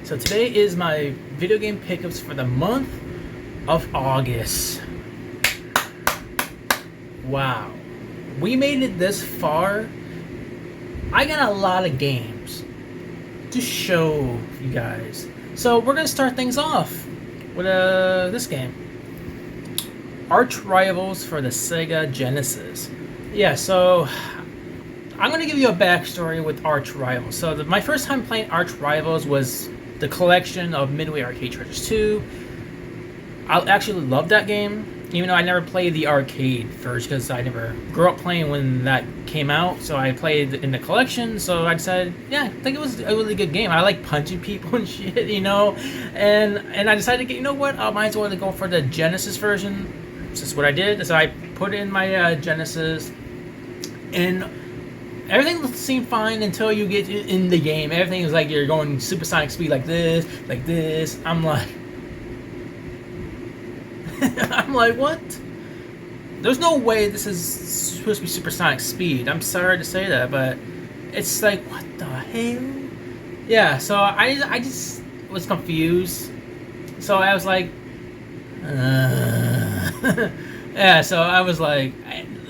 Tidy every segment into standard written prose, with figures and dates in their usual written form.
So today is my video game pickups for the month of August. Wow. We made it this far. I got a lot of games to show you guys. So we're going to start things off with this game. Arch Rivals for the Sega Genesis. Yeah, so I'm going to give you a backstory with Arch Rivals. So my first time playing Arch Rivals was the collection of Midway Arcade Treasures 2. I actually loved that game, even though I never played the arcade version because I never grew up playing when that came out. So I played in the collection. So I decided, yeah, I think it was a really good game. I like punching people and shit, you know. And I decided, you know what? I might as well go for the Genesis version. This is what I did. So I put it in my Genesis, and everything seemed fine until you get in the game. Everything is like you're going supersonic speed like this, like this. I'm like, what? There's no way this is supposed to be supersonic speed. I'm sorry to say that, but it's like, what the hell? Yeah, so I just was confused. So I was like, yeah, so I was like,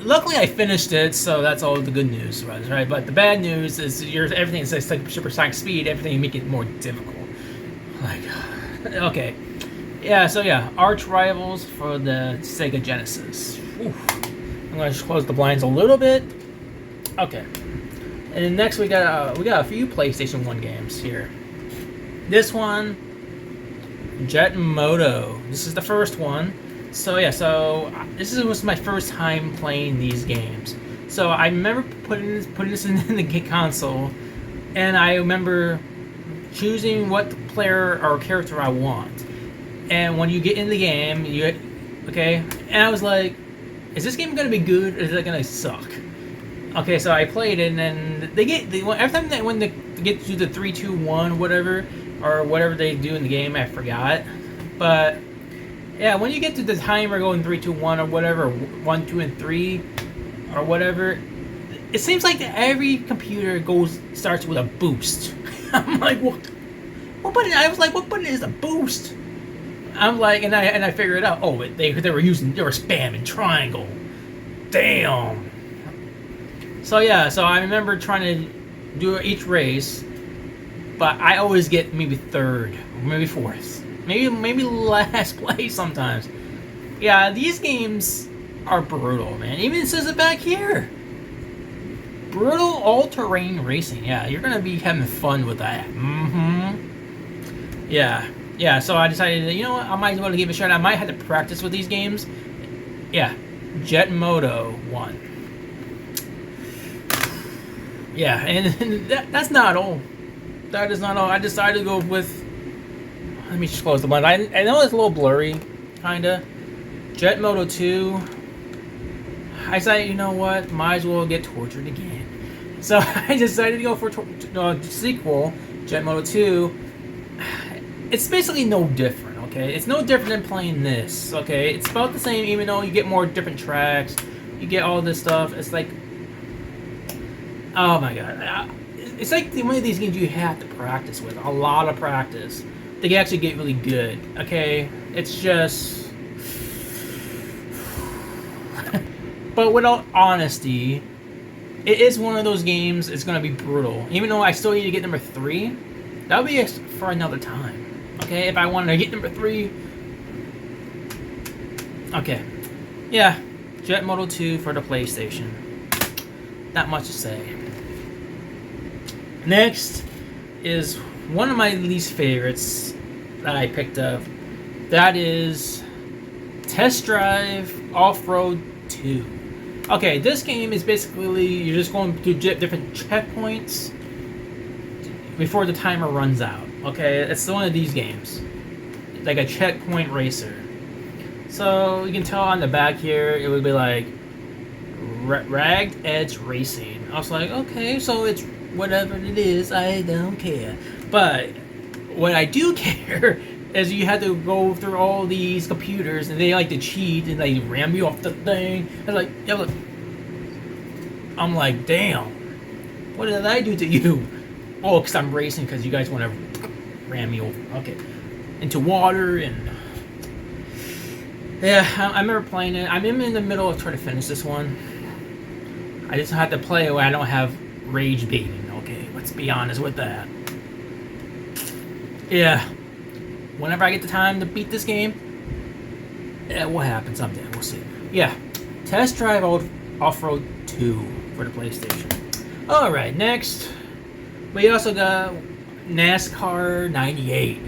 luckily I finished it, so that's all the good news was, right? But the bad news is everything is like supersonic speed, everything make it more difficult. Like, okay. Yeah, so yeah, Arch Rivals for the Sega Genesis. Oof. I'm gonna just close the blinds a little bit. Okay. And then next we got a few PlayStation 1 games here. This one, Jet Moto. This is the first one. So yeah, so this was my first time playing these games. So I remember putting this in the console, and I remember choosing what player or character I want. And when you get in the game, and I was like, is this game gonna be good or is it gonna suck? Okay, so I played it, and then every time when they get to the 3, 2, 1, whatever, or whatever they do in the game, I forgot. But yeah, when you get to the timer going 3, 2, 1, or whatever, 1, 2, and 3, or whatever, it seems like every computer starts with a boost. I'm like, what button? I was like, what button is a boost? I'm like, and I figured it out. Oh, they were spamming triangle. Damn. So yeah, so I remember trying to do each race, but I always get maybe third, maybe fourth, maybe last place sometimes. Yeah, these games are brutal, man. Even it says it back here. Brutal all-terrain racing. Yeah, you're gonna be having fun with that. Yeah, so I decided that, you know what, I might as well give it a shot. I might have to practice with these games. Yeah, Jet Moto 1. Yeah, and that's not all. That is not all. I decided to go with, let me just close the blind. I know it's a little blurry, kinda. Jet Moto 2. I decided, you know what, might as well get tortured again. So I decided to go for sequel, Jet Moto 2. It's basically no different, okay? It's no different than playing this, okay? It's about the same, even though you get more different tracks, you get all this stuff. It's like, oh my god. It's like one of these games you have to practice with, a lot of practice, to actually get really good, okay? It's just... But with all honesty, it is one of those games, it's going to be brutal. Even though I still need to get number 3, that'll be for another time. Okay, if I wanted to get number 3. Okay. Yeah. Jet Moto 2 for the PlayStation. Not much to say. Next is one of my least favorites that I picked up. That is Test Drive Off-Road 2. Okay, this game is basically you're just going to different checkpoints before the timer runs out. Okay, it's one of these games, like a checkpoint racer. So you can tell on the back here, it would be like Ragged Edge Racing. I was like, okay, so it's whatever it is, I don't care. But what I do care is you have to go through all these computers, and they like to cheat, and they ram you off the thing. I'm like, yeah, look. I'm like, damn, what did I do to you? Oh, because I'm racing because you guys want to ran me over. Okay, into water and yeah, I remember playing it. I'm in the middle of trying to finish this one. I just had to play it where I don't have rage baiting. Okay, let's be honest with that. Yeah, whenever I get the time to beat this game, yeah, what happens someday, we'll see. Yeah, Test Drive Off-Road 2 for the PlayStation. Alright, next, we also got NASCAR 98.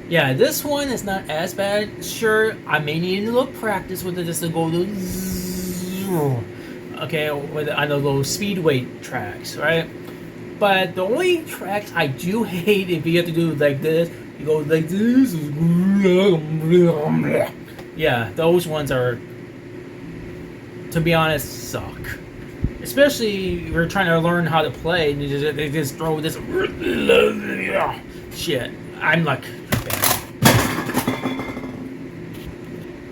Yeah, this one is not as bad. Sure, I may need a little practice with it just to go to okay, on the little speedway tracks, right? But the only tracks I do hate if you have to do like this, you go like this. Yeah, those ones are, to be honest, suck. Especially if you're trying to learn how to play and they just throw this shit. I'm like,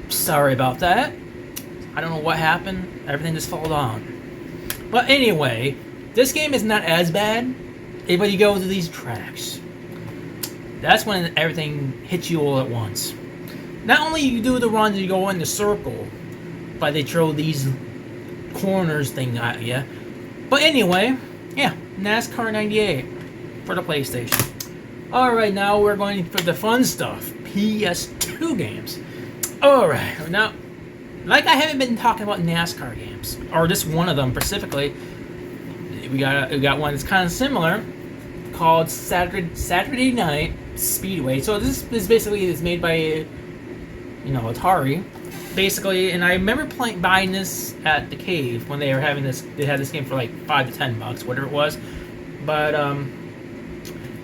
sorry about that. I don't know what happened. Everything just fell on. But anyway, this game is not as bad, but you go to these tracks. That's when everything hits you all at once. Not only you do the runs, you go in the circle, but they throw these corners thing at you. But anyway, yeah, NASCAR 98 for the PlayStation. Alright, now we're going for the fun stuff. PS2 games. Alright, now, like I haven't been talking about NASCAR games, or just one of them specifically. We got one that's kind of similar, called Saturday Night Speedway. So this is basically is made by, Atari, basically. And I remember buying this at the Cave when they were having this. They had this game for like $5 to $10, whatever it was. But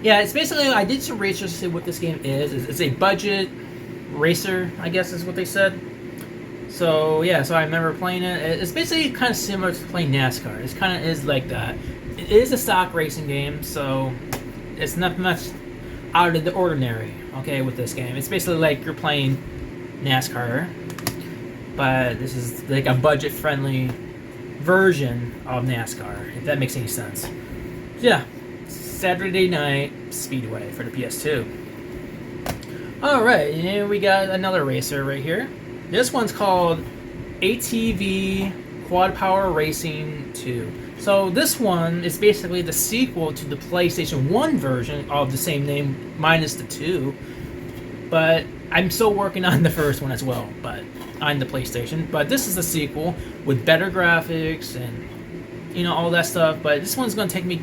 yeah, it's basically, I did some research to see what this game is. It's a budget racer, I guess is what they said. So yeah, so I remember playing it. It's basically kind of similar to playing NASCAR. It kind of is like that. It is a stock racing game, so it's not much out of the ordinary. Okay, with this game, it's basically like you're playing NASCAR, but this is like a budget-friendly version of NASCAR. If that makes any sense. Yeah, Saturday Night Speedway for the PS2. All right, and we got another racer right here. This one's called ATV Quad Power Racing 2. So this one is basically the sequel to the PlayStation 1 version of the same name, minus the 2. But I'm still working on the first one as well, but on the PlayStation. But this is the sequel with better graphics and all that stuff. But this one's going to take me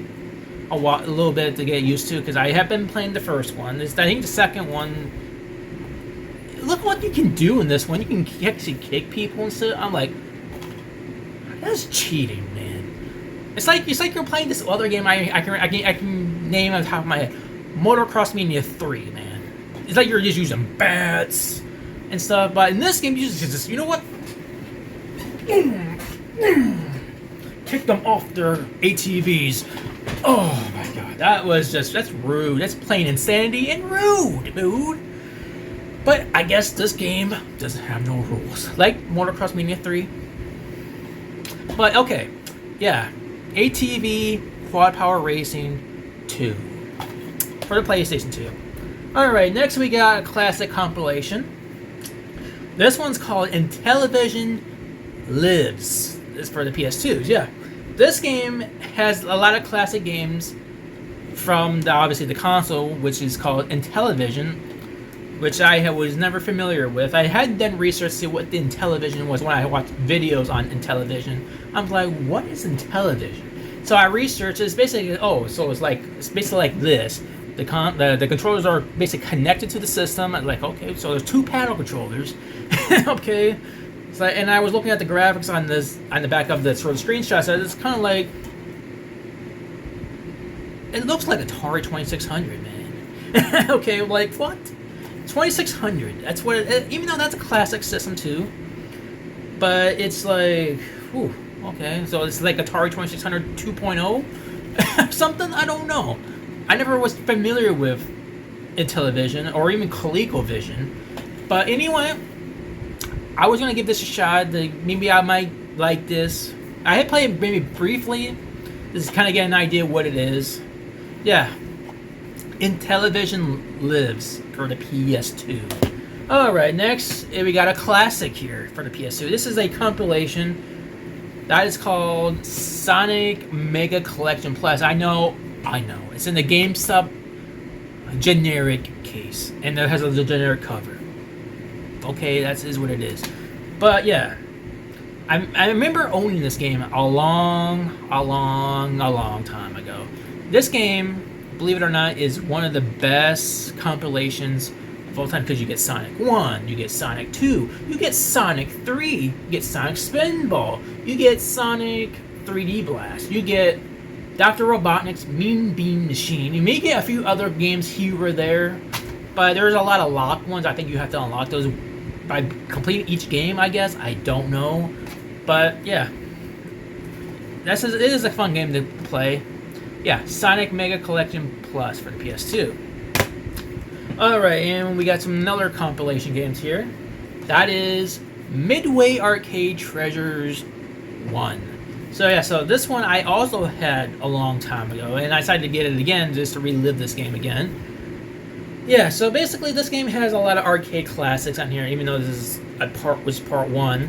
a little bit to get used to because I have been playing the first one. I think the second one. Look what you can do in this one. You can actually kick people and stuff. I'm like, that's cheating, man. It's like you're playing this other game. I can name on top of my head, Motocross Mania 3, man. It's like you're just using bats and stuff. But in this game, you just you know what? Kick them off their ATVs. Oh my god, that's rude. That's plain insanity and rude, dude. But I guess this game doesn't have no rules. Like Motocross Mania 3. But okay. Yeah. ATV Quad Power Racing 2. For the PlayStation 2. Alright, next we got a classic compilation. This one's called Intellivision Lives. This is for the PS2s, yeah. This game has a lot of classic games from obviously the console, which is called Intellivision, which I was never familiar with. I had done research to see what the Intellivision was when I watched videos on Intellivision. I'm like, what is Intellivision? So I researched. It's basically so it's basically like this. The controllers are basically connected to the system. I'm like, okay, so there's 2 paddle controllers. Okay, so and I was looking at the graphics on the back of the sort of screenshots. So it's kind of like it looks like Atari 2600, man. Okay, like what? 2600. That's what even though that's a classic system too. But it's like, whew, okay, so it's like Atari 2600 2.0 something. I don't know. I never was familiar with Intellivision or even ColecoVision. But anyway, I was gonna give this a shot. Maybe I might like this. I had played it maybe briefly. Just kind of get an idea what it is. Yeah, Intellivision lives for the PS2. Alright, next we got a classic here for the PS2. This is a compilation that is called Sonic Mega Collection Plus. I know. It's in the GameStop generic case, and it has a generic cover. Okay, that is what it is. But yeah, I remember owning this game a long time ago. This game, believe it or not, is one of the best compilations of all time because you get Sonic 1, you get Sonic 2, you get Sonic 3, you get Sonic Spinball, you get Sonic 3D Blast, you get Dr. Robotnik's Mean Bean Machine. You may get a few other games here or there, but there's a lot of locked ones. I think you have to unlock those by completing each game, I guess. I don't know. But yeah, it is a fun game to play. Yeah, Sonic Mega Collection Plus for the PS2. Alright, and we got some another compilation games here. That is Midway Arcade Treasures 1. So yeah, so this one I also had a long time ago, and I decided to get it again just to relive this game again. Yeah, so basically this game has a lot of arcade classics on here, even though this is part 1.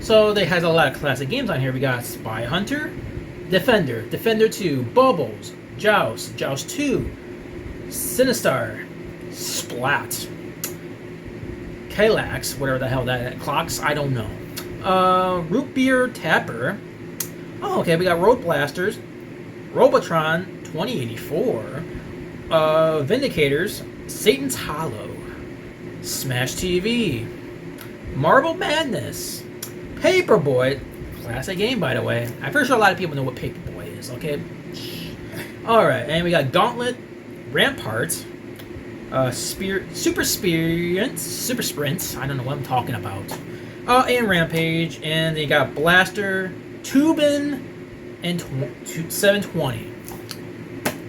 So they has a lot of classic games on here. We got Spy Hunter, Defender, Defender 2, Bubbles, Joust, Joust 2, Sinistar, Splat, Kylax, whatever the hell that clocks, I don't know. Root Beer Tapper. Oh, okay, we got Road Blasters, Robotron 2084, Vindicators, Satan's Hollow, Smash TV, Marble Madness, Paperboy, classic game by the way. I'm pretty sure a lot of people know what Paperboy is, okay? Alright, and we got Gauntlet, Rampart, Super Sprint, I don't know what I'm talking about. And Rampage, and then you got Blaster, Tubin, and 720.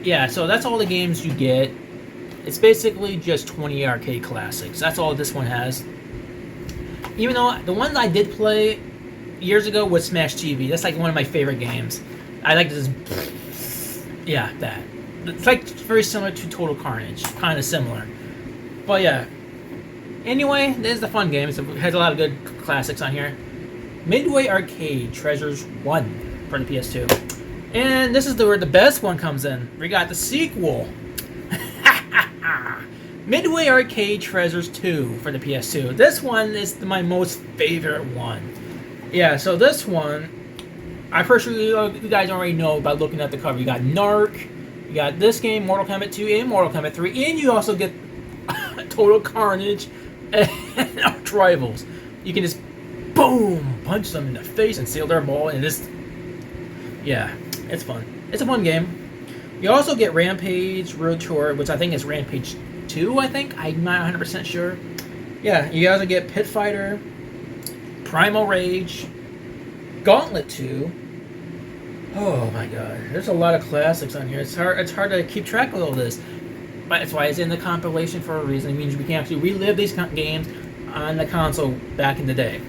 Yeah, so that's all the games you get. It's basically just 20 arcade classics. That's all this one has. Even though the one I did play years ago was Smash TV. That's like one of my favorite games. I like to just... Yeah, that. It's like very similar to Total Carnage. Kind of similar. But yeah. Anyway, this is a fun game. It has a lot of good classics on here. Midway Arcade Treasures 1 for the PS2. And this is where the best one comes in. We got the sequel. Midway Arcade Treasures 2 for the PS2. This one is my most favorite one. Yeah, so this one, I'm pretty sure you guys already know by looking at the cover. You got Narc, you got this game, Mortal Kombat 2 and Mortal Kombat 3, and you also get Total Carnage and Arch Rivals. You can just, boom, punch them in the face and seal their ball, and just, yeah, it's fun. It's a fun game. You also get Rampage Road Tour, which I think is Rampage 2, I think? I'm not 100% sure. Yeah, you also get Pit Fighter, Primal Rage, Gauntlet 2. Oh my god, there's a lot of classics on here. It's hard to keep track of all this. But that's why it's in the compilation for a reason. It means we can actually relive these games on the console back in the day.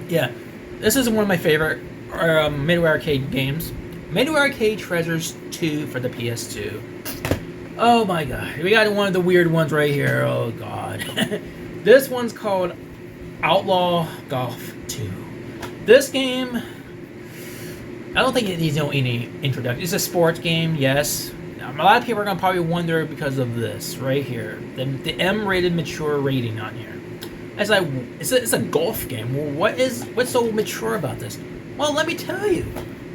Yeah, this is one of my favorite Midway Arcade games. Midway Arcade Treasures 2 for the PS2. Oh my god, we got one of the weird ones right here. Oh god. This one's called Outlaw Golf 2. This game, I don't think it needs any introduction. It's a sports game, yes. A lot of people are going to probably wonder because of this right here. The M-rated mature rating on here. It's like, it's a golf game. Well, what's so mature about this? Well, let me tell you.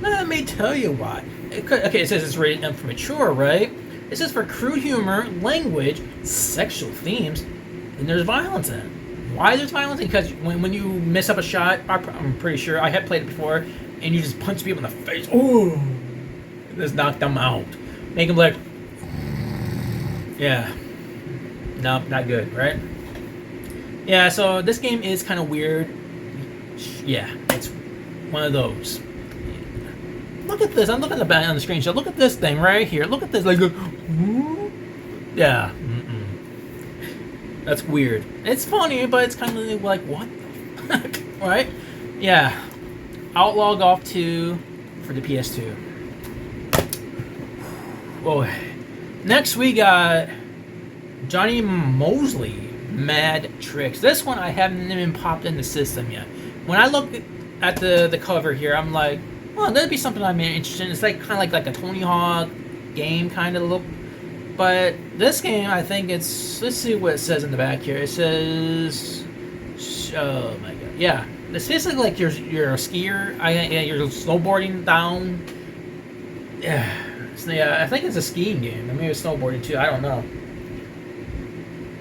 Let me tell you why. Okay, it says it's rated M for mature, right? It says for crude humor, language, sexual themes, and there's violence in it. Why there's violence? Because when you mess up a shot, I'm pretty sure, I had played it before, and you just punch people in the face. Oh! Just knock them out. Make them like... Yeah. No, not good, right? Yeah, so this game is kind of weird. Yeah, it's one of those. Look at this. I'm looking at the back on the screenshot. Look at this thing right here. Look at this. Like, yeah. That's weird. It's funny, but it's kind of like, what the fuck? Right? Yeah. Outlaw Golf 2 for the PS2. Oh, Next we got Johnny Mosley, Mad Tricks. This one I haven't even popped in the system yet. When I look at the cover here, I'm like, well, that'd be something I'm interested in. It's like kind of like a Tony Hawk game kind of look. But this game, I think it's. Let's see what it says in the back here. It says, oh my god, yeah. It's basically like you're a skier. You're snowboarding down. Yeah. I think it's a skiing game. Maybe it's snowboarding too. I don't know.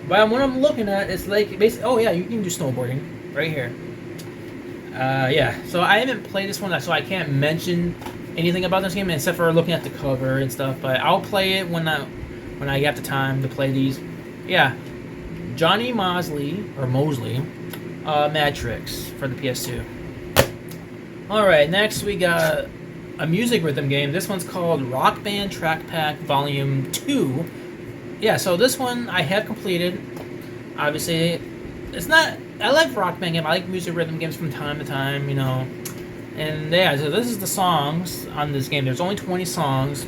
But what I'm looking at is like basically. Oh yeah, you can do snowboarding right here. Yeah. So I haven't played this one, so I can't mention anything about this game except for looking at the cover and stuff. But I'll play it when I get the time to play these. Yeah. Johnny Mosley Mad Tricks for the PS2. All right. Next we got a music rhythm game. This one's called Rock Band Track Pack Volume 2. Yeah, so this one I have completed. Obviously, it's not. I like Rock Band game. I like music rhythm games from time to time, you know. And yeah, so this is the songs on this game. There's only 20 songs.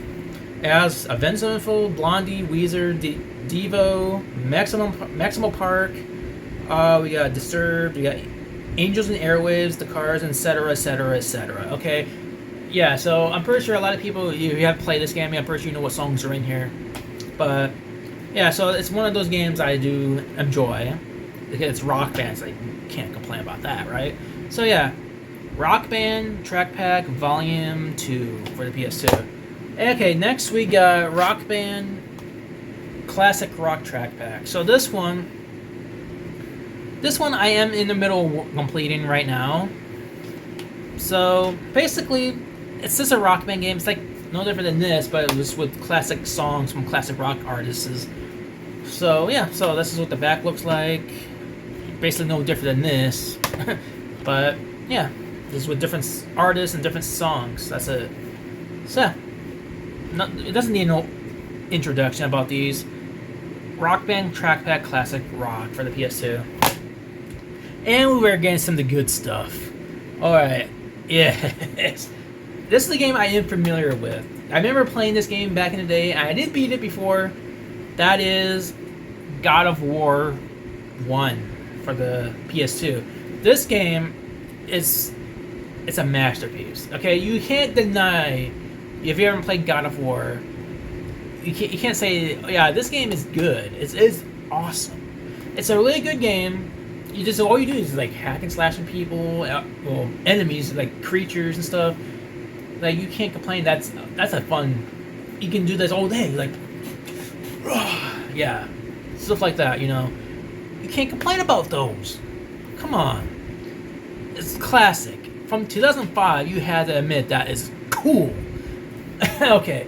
It has Avenged Sevenfold, Blondie, Weezer, Devo, Maximal Park. We got Disturbed. We got Angels and Airwaves, The Cars, etc., etc., etc. Okay. Yeah, so I'm pretty sure a lot of people, you have played this game, I'm pretty sure you know what songs are in here. But, yeah, so it's one of those games I do enjoy. It's Rock Band, so you can't complain about that, right? So, yeah, Rock Band Track Pack Volume 2 for the PS2. Okay, next we got Rock Band Classic Rock Track Pack. So this one I am in the middle of completing right now. So, basically, it's just a Rock Band game. It's like no different than this, but it was with classic songs from classic rock artists. So yeah, so this is what the back looks like. Basically no different than this. But yeah, this is with different artists and different songs. That's it. So yeah, it doesn't need no introduction about these. Rock Band Track Pack Classic Rock for the PS2. And we were getting some of the good stuff. Alright, yes. This is the game I am familiar with. I remember playing this game back in the day, and I did beat it before. That is God of War 1 for the PS2. This game it's a masterpiece. Okay, you can't deny if you haven't played God of War. You can't say, yeah, this game is good. It's awesome. It's a really good game. All you do is like hack and slashing people, well, enemies like creatures and stuff. Like you can't complain. That's a fun. You can do this all day. Like, yeah, stuff like that. You know, you can't complain about those. Come on, it's classic from 2005. You had to admit that is cool. Okay,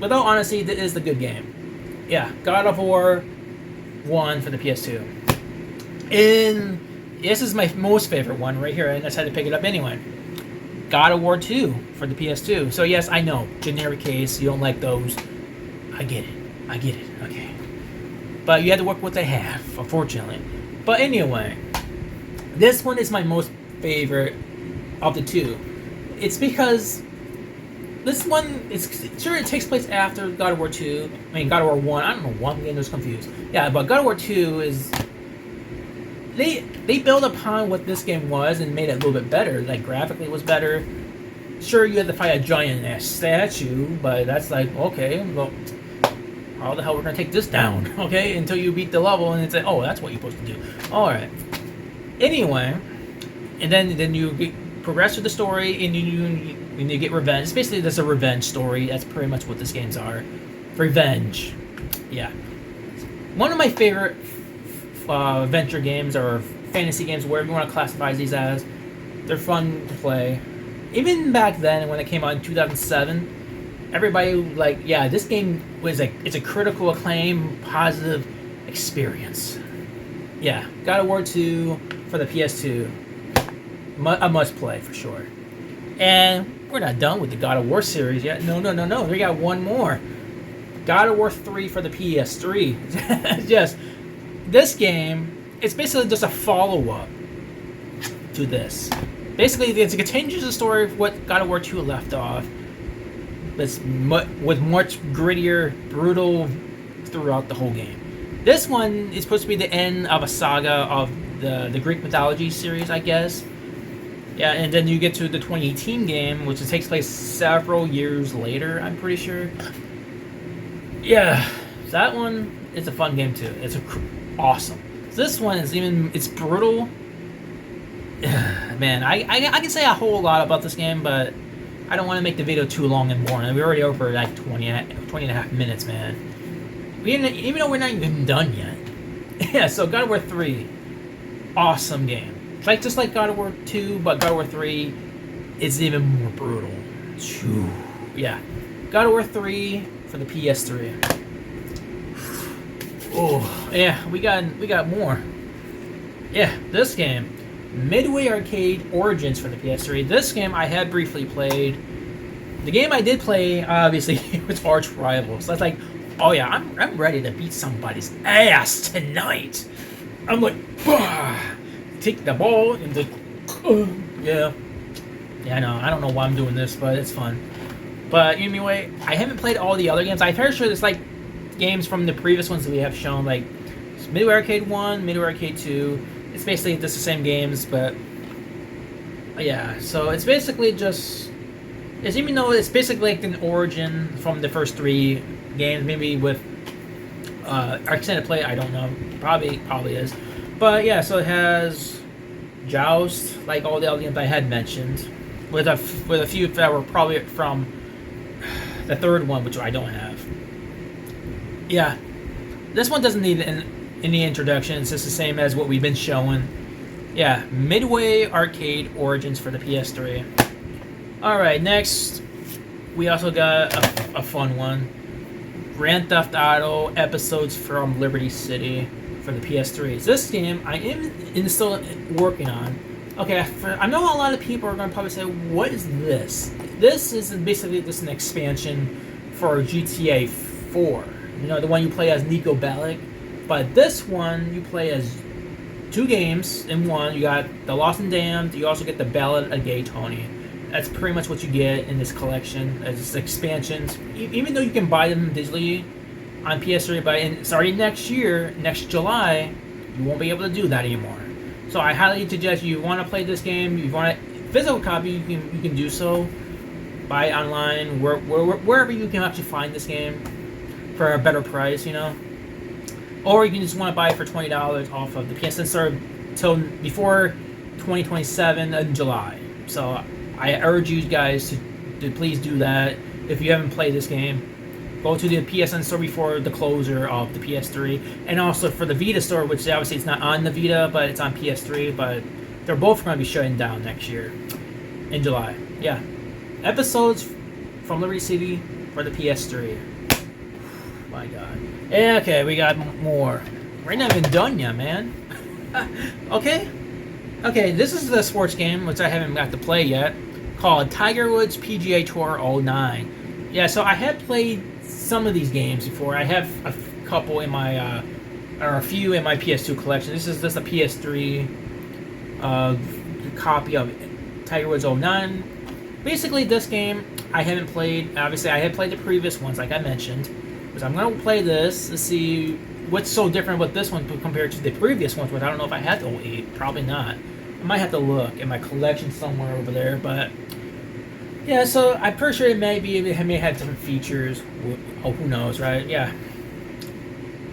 without honesty, this is the good game. Yeah, God of War 1 for the PS2. And this is my most favorite one right here, and I decided to pick it up anyway. God of War 2 for the PS2. So yes, I know, generic case, you don't like those. I get it, okay. But you had to work with what they have, unfortunately. But anyway, this one is my most favorite of the two. It's because this one, it takes place after God of War 2. I mean, God of War 1, I don't know why I'm getting those confused. Yeah, but God of War 2 is... They built upon what this game was and made it a little bit better. Like, graphically it was better. Sure, you had to fight a giant-ass statue, but that's like, okay, well, how the hell we're going to take this down, okay? Until you beat the level, and it's like, oh, that's what you're supposed to do. Alright. Anyway, and then you progress through the story, and you get revenge. It's basically just a revenge story. That's pretty much what this game's are. Revenge. Yeah. One of my favorite adventure games or fantasy games, whatever you want to classify these as. They're fun to play. Even back then, when it came out in 2007, everybody like, yeah, this game was it's a critical acclaim, positive experience. Yeah, God of War 2 for the PS2, a must play for sure. And we're not done with the God of War series yet. No. We got one more. God of War 3 for the PS3. Just. This game, it's basically just a follow-up to this. Basically, it continues the story of what God of War 2 left off, with much grittier, brutal throughout the whole game. This one is supposed to be the end of a saga of the Greek mythology series, I guess. Yeah, and then you get to the 2018 game, which takes place several years later, I'm pretty sure. Yeah, that one is a fun game too. It's awesome. This one is it's brutal. Man, I can say a whole lot about this game, but I don't want to make the video too long and boring. We're already over like 20 and a half minutes, man. Even though we're not even done yet. Yeah, so God of War 3, awesome game. Like just like God of War 2, but God of War 3 is even more brutal. Yeah, God of War 3 for the PS3. Oh yeah, we got more. Yeah, this game, Midway Arcade Origins for the PS3. This game I had briefly played. The game I did play, obviously, it was Arch Rivals. That's like, oh yeah, I'm ready to beat somebody's ass tonight. I'm like, bah! Take the ball and just, yeah. I know. I don't know why I'm doing this, but it's fun. But anyway, I haven't played all the other games. I'm pretty sure there's like games from the previous ones that we have shown, like Midway Arcade 1, Midway Arcade 2. It's basically just the same games, but yeah. So it's basically just, even though it's basically like an origin from the first 3 games, maybe with extended play, I don't know. Probably is. But yeah, so it has Joust, like all the other games I had mentioned, with a few that were probably from the third one, which I don't have. Yeah, this one doesn't need any introduction. It's just the same as what we've been showing. Yeah, Midway Arcade Origins for the PS3. All right, next we also got a fun one, Grand Theft Auto Episodes from Liberty City for the PS3. This game I am still working on. Okay, I know a lot of people are going to probably say, what is this? This is basically just an expansion for GTA 4. You know, the one you play as Nico Bellic. But this one, you play as 2 games in one. You got The Lost and Damned. You also get The Ballad of Gay Tony. That's pretty much what you get in this collection as expansions. Even though you can buy them digitally on PS3, but starting next year, next July, you won't be able to do that anymore. So I highly suggest you want to play this game. You want a physical copy, you can do so. Buy it online, wherever you can actually find this game for a better price, you know. Or you can just want to buy it for $20 off of the PSN store till before 2027 in July. So I urge you guys to please do that. If you haven't played this game, go to the PSN store before the closure of the PS3, and also for the Vita store, which obviously it's not on the Vita, but it's on PS3. But they're both going to be shutting down next year in July. Yeah, Episodes from Liberty City for the PS3. My God. Yeah, okay, we got more. We're not even done yet, man. Okay, this is the sports game which I haven't got to play yet, called Tiger Woods PGA Tour 09. Yeah, so I had played some of these games before. I have a couple in my, or a few in my PS2 collection. This is just a PS3 copy of Tiger Woods 09. Basically, this game I haven't played. Obviously, I had played the previous ones, like I mentioned. So I'm going to play this to see what's so different with this one compared to the previous ones, but I don't know if I had the 08. Probably not. I might have to look in my collection somewhere over there, but yeah, so I'm pretty sure it may have different features. Oh, who knows, right? Yeah.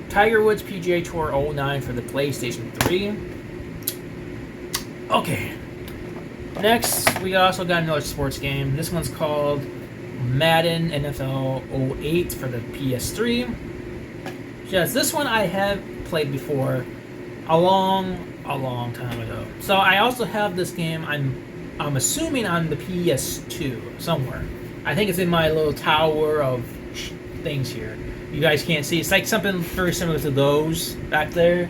Tiger Woods PGA Tour 09 for the PlayStation 3. Okay. Next, we also got another sports game. This one's called Madden NFL 08 for the PS3. Yes, this one I have played before a long time ago. So I also have this game, I'm assuming on the PS2 somewhere. I think it's in my little tower of things here. You guys can't see. It's like something very similar to those back there.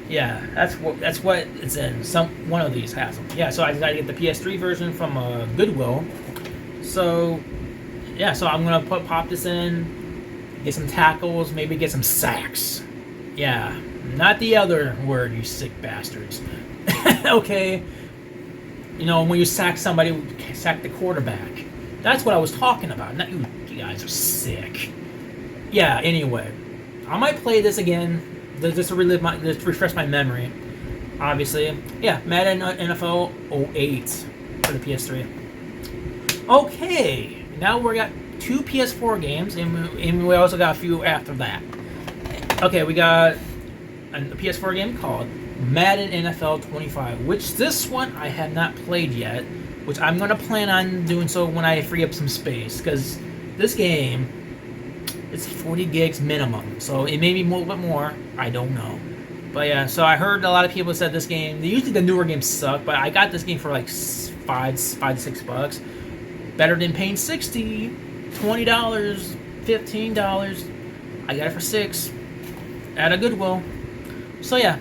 Yeah, that's what it's in. One of these has them. Yeah, so I gotta get the PS3 version from Goodwill. So yeah, so I'm gonna pop this in, get some tackles, maybe get some sacks. Yeah, not the other word, you sick bastards. Okay, you know, when you sack somebody, sack the quarterback. That's what I was talking about, not you You guys are sick. Yeah. Anyway, I might play this again just to just refresh my memory. Obviously, yeah. Madden NFL 08 for the PS3. Okay, now we got 2 PS4 games, and we also got a few after that. Okay, we got a PS4 game called Madden NFL 25, which this one I have not played yet, which I'm going to plan on doing so when I free up some space, because this game, it's 40 gigs minimum, so it may be a little bit more, I don't know. But yeah, so I heard a lot of people said this game, usually the newer games suck, but I got this game for like $5 to $6. Better than paying $60, $20, $15. I got it for $6 at a Goodwill. So yeah,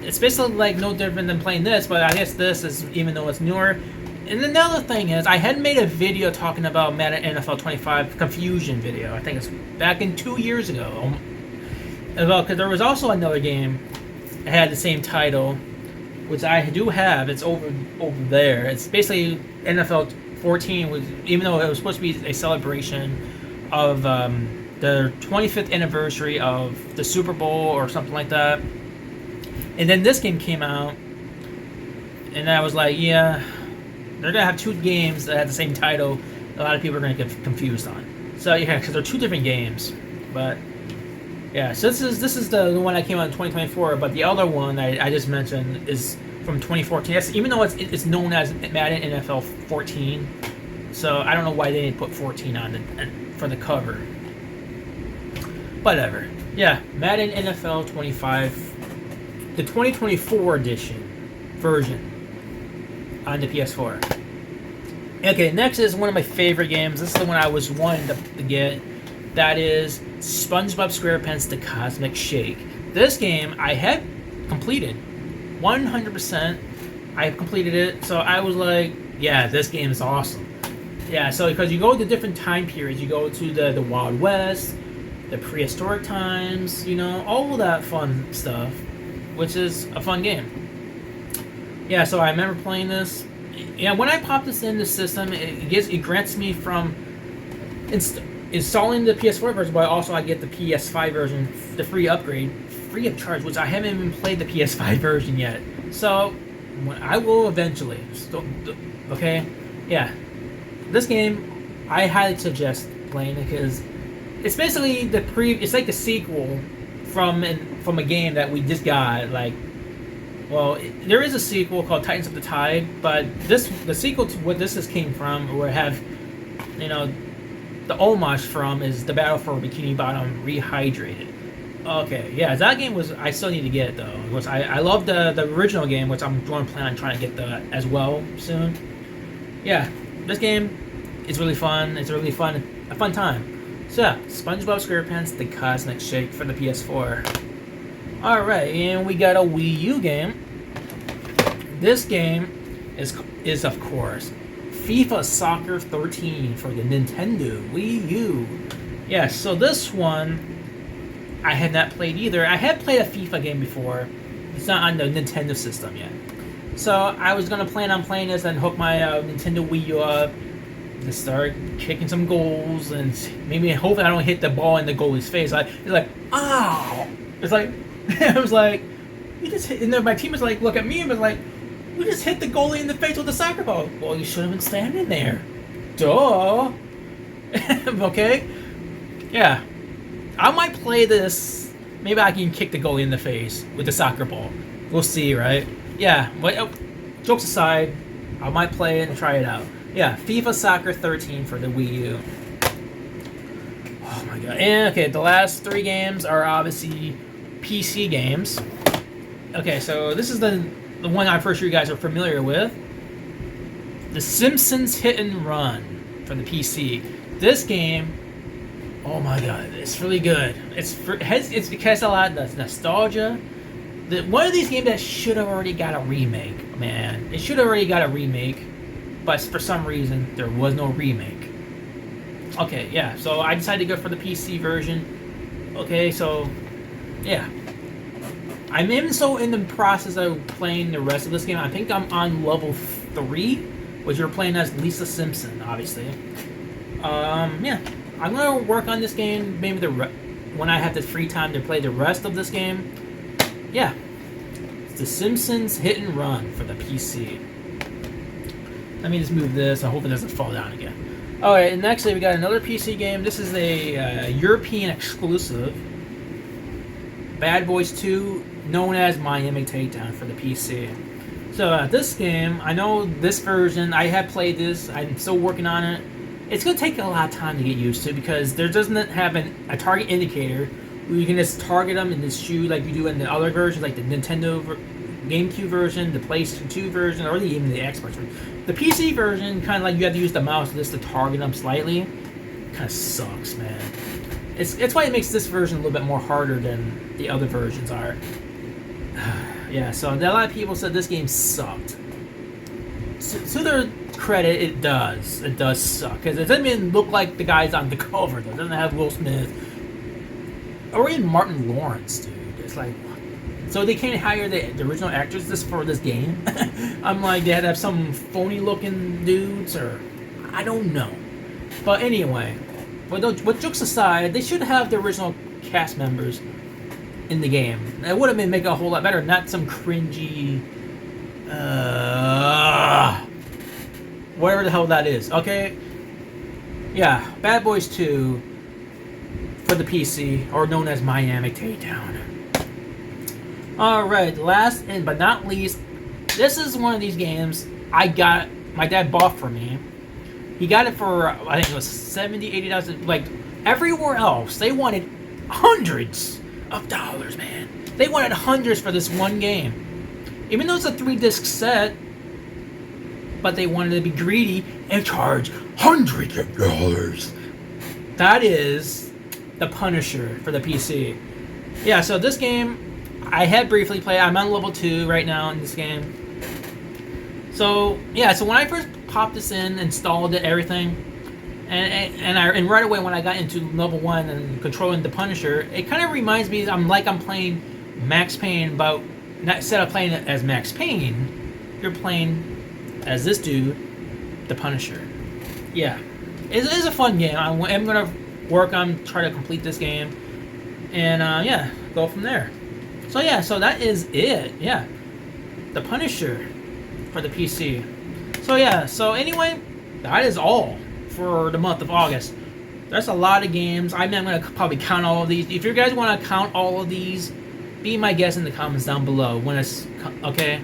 it's basically like no different than playing this, but I guess this is, even though it's newer. And another thing is, I had made a video talking about Madden NFL 25 confusion video. I think it's back in 2 years ago. Well, because there was also another game that had the same title, which I do have. It's over there. It's basically NFL 14, was, even though it was supposed to be a celebration of the 25th anniversary of the Super Bowl or something like that. And then this game came out, and I was like, yeah, they're going to have 2 games that have the same title. A lot of people are going to get confused on. So yeah, because they're 2 different games. But yeah, so this is the one that came out in 2024, but the other one I just mentioned is from 2014. Yes, even though it's known as Madden NFL 14, so I don't know why they didn't put 14 on it for the cover. Whatever. Yeah, Madden NFL 25, the 2024 version on the PS4. Okay, next is one of my favorite games. This is the one I was wanting to get. That is SpongeBob SquarePants: The Cosmic Shake. This game I had completed 100%. I completed it, so I was like, yeah, this game is awesome. Yeah, so because you go to different time periods, you go to the Wild West, the prehistoric times, you know, all of that fun stuff, which is a fun game. Yeah, so I remember playing this. Yeah, when I pop this in the system, it grants me from installing the PS4 version, but also I get the PS5 version, the free upgrade, free of charge, which I haven't even played the PS5 version yet. So I will eventually. Okay, yeah. This game, I highly suggest playing it because it's basically it's like the sequel from a game that we just got. Like, well, there is a sequel called Titans of the Tide, but the sequel to what this came from, or have, you know, the homage from, is the Battle for Bikini Bottom Rehydrated. Okay, yeah, that game was, I still need to get it though. Which I love the original game, which I'm going to plan on trying to get that as well soon. Yeah, this game is really fun. It's really fun, a fun time. So yeah, SpongeBob SquarePants: The Cosmic Shake for the PS4. All right, and we got a Wii U game. This game is of course FIFA Soccer 13 for the Nintendo Wii U. Yeah, so this one I had not played either. I had played a FIFA game before. It's not on the Nintendo system yet. So I was gonna plan on playing this and hook my Nintendo Wii U up to start kicking some goals, and maybe hopefully I don't hit the ball in the goalie's face. It's like, ow! It's like, I was like, you just hit, and then my team was like, look at me and was like, we just hit the goalie in the face with the soccer ball. Well, you should have been standing there. Duh. Okay? Yeah. I might play this. Maybe I can kick the goalie in the face with the soccer ball. We'll see, right? Yeah. But jokes aside, I might play it and try it out. Yeah, FIFA Soccer 13 for the Wii U. Oh my god. And okay, the last 3 games are obviously PC games. Okay, so this is the one I'm pretty sure you guys are familiar with. The Simpsons Hit and Run for the PC. This game, oh my god, it's really good. It has a lot of nostalgia. One of these games that should have already got a remake, man. It should have already got a remake, but for some reason there was no remake. Okay, yeah, so I decided to go for the PC version. Okay, so yeah. I'm even so in the process of playing the rest of this game. I think I'm on level 3, which you're playing as Lisa Simpson, obviously. Yeah. I'm gonna work on this game maybe when I have the free time to play the rest of this game. Yeah, it's The Simpsons Hit and Run for the PC. Let me just move this. I hope it doesn't fall down again. Alright, and next we got another PC game. This is a European exclusive. Bad Boys 2, known as Miami Takedown for the PC. So this game, I know this version, I have played this, I'm still working on it. It's going to take a lot of time to get used to because there doesn't have a target indicator where you can just target them and just shoot like you do in the other versions, like the Nintendo GameCube version, the PlayStation 2 version, or even the Xbox version. The PC version, kind of like you have to use the mouse just to target them slightly. Kind of sucks, man. It's why it makes this version a little bit more harder than the other versions are. Yeah, so a lot of people said this game sucked. To their credit, it does. It does suck. Because it doesn't even look like the guys on the cover, though. It doesn't have Will Smith. Or even Martin Lawrence, dude. It's like, so they can't hire the original actors for this game? I'm like, they had to have some phony-looking dudes, or I don't know. But anyway, with jokes aside, they should have the original cast members in the game. It would have been make it a whole lot better, not some cringy, whatever the hell that is. Okay, yeah, Bad Boys 2 for the PC, or known as Miami Takedown. All right, last and but not least, this is one of these games my dad bought for me. He got it for, I think it was $70, $80. Like, everywhere else, they wanted hundreds of dollars, man. They wanted hundreds for this one game. Even though it's a 3-disc set, but they wanted to be greedy and charge hundreds of dollars. That is The Punisher for the PC. Yeah, so this game, I had briefly played. I'm on level 2 right now in this game. So, yeah, so when I first popped this in, installed it, everything, and right away when I got into level 1 and controlling the Punisher, it kind of reminds me, I'm playing Max Payne, but instead of playing it as Max Payne, you're playing as this dude, the Punisher. Yeah, it is a fun game. I'm going to work on try to complete this game, and yeah, go from there. So yeah, so that is it. Yeah, the Punisher for the PC. So yeah, so anyway, that is all for the month of August. That's a lot of games. I'm going to probably count all of these. If you guys want to count all of these, be my guest in the comments down below when it's okay.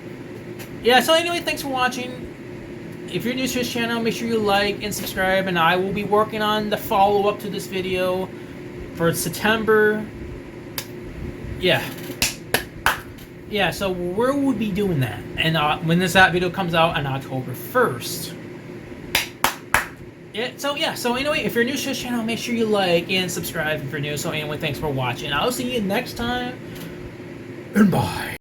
Yeah, so anyway, thanks for watching. If you're new to this channel, make sure you like and subscribe, and I will be working on the follow-up to this video for September. Yeah, so we will be doing that, and when that video comes out on October 1st. Yeah, so anyway, if you're new to this channel, make sure you like and subscribe if you're new. So anyway, thanks for watching. I'll see you next time, and bye.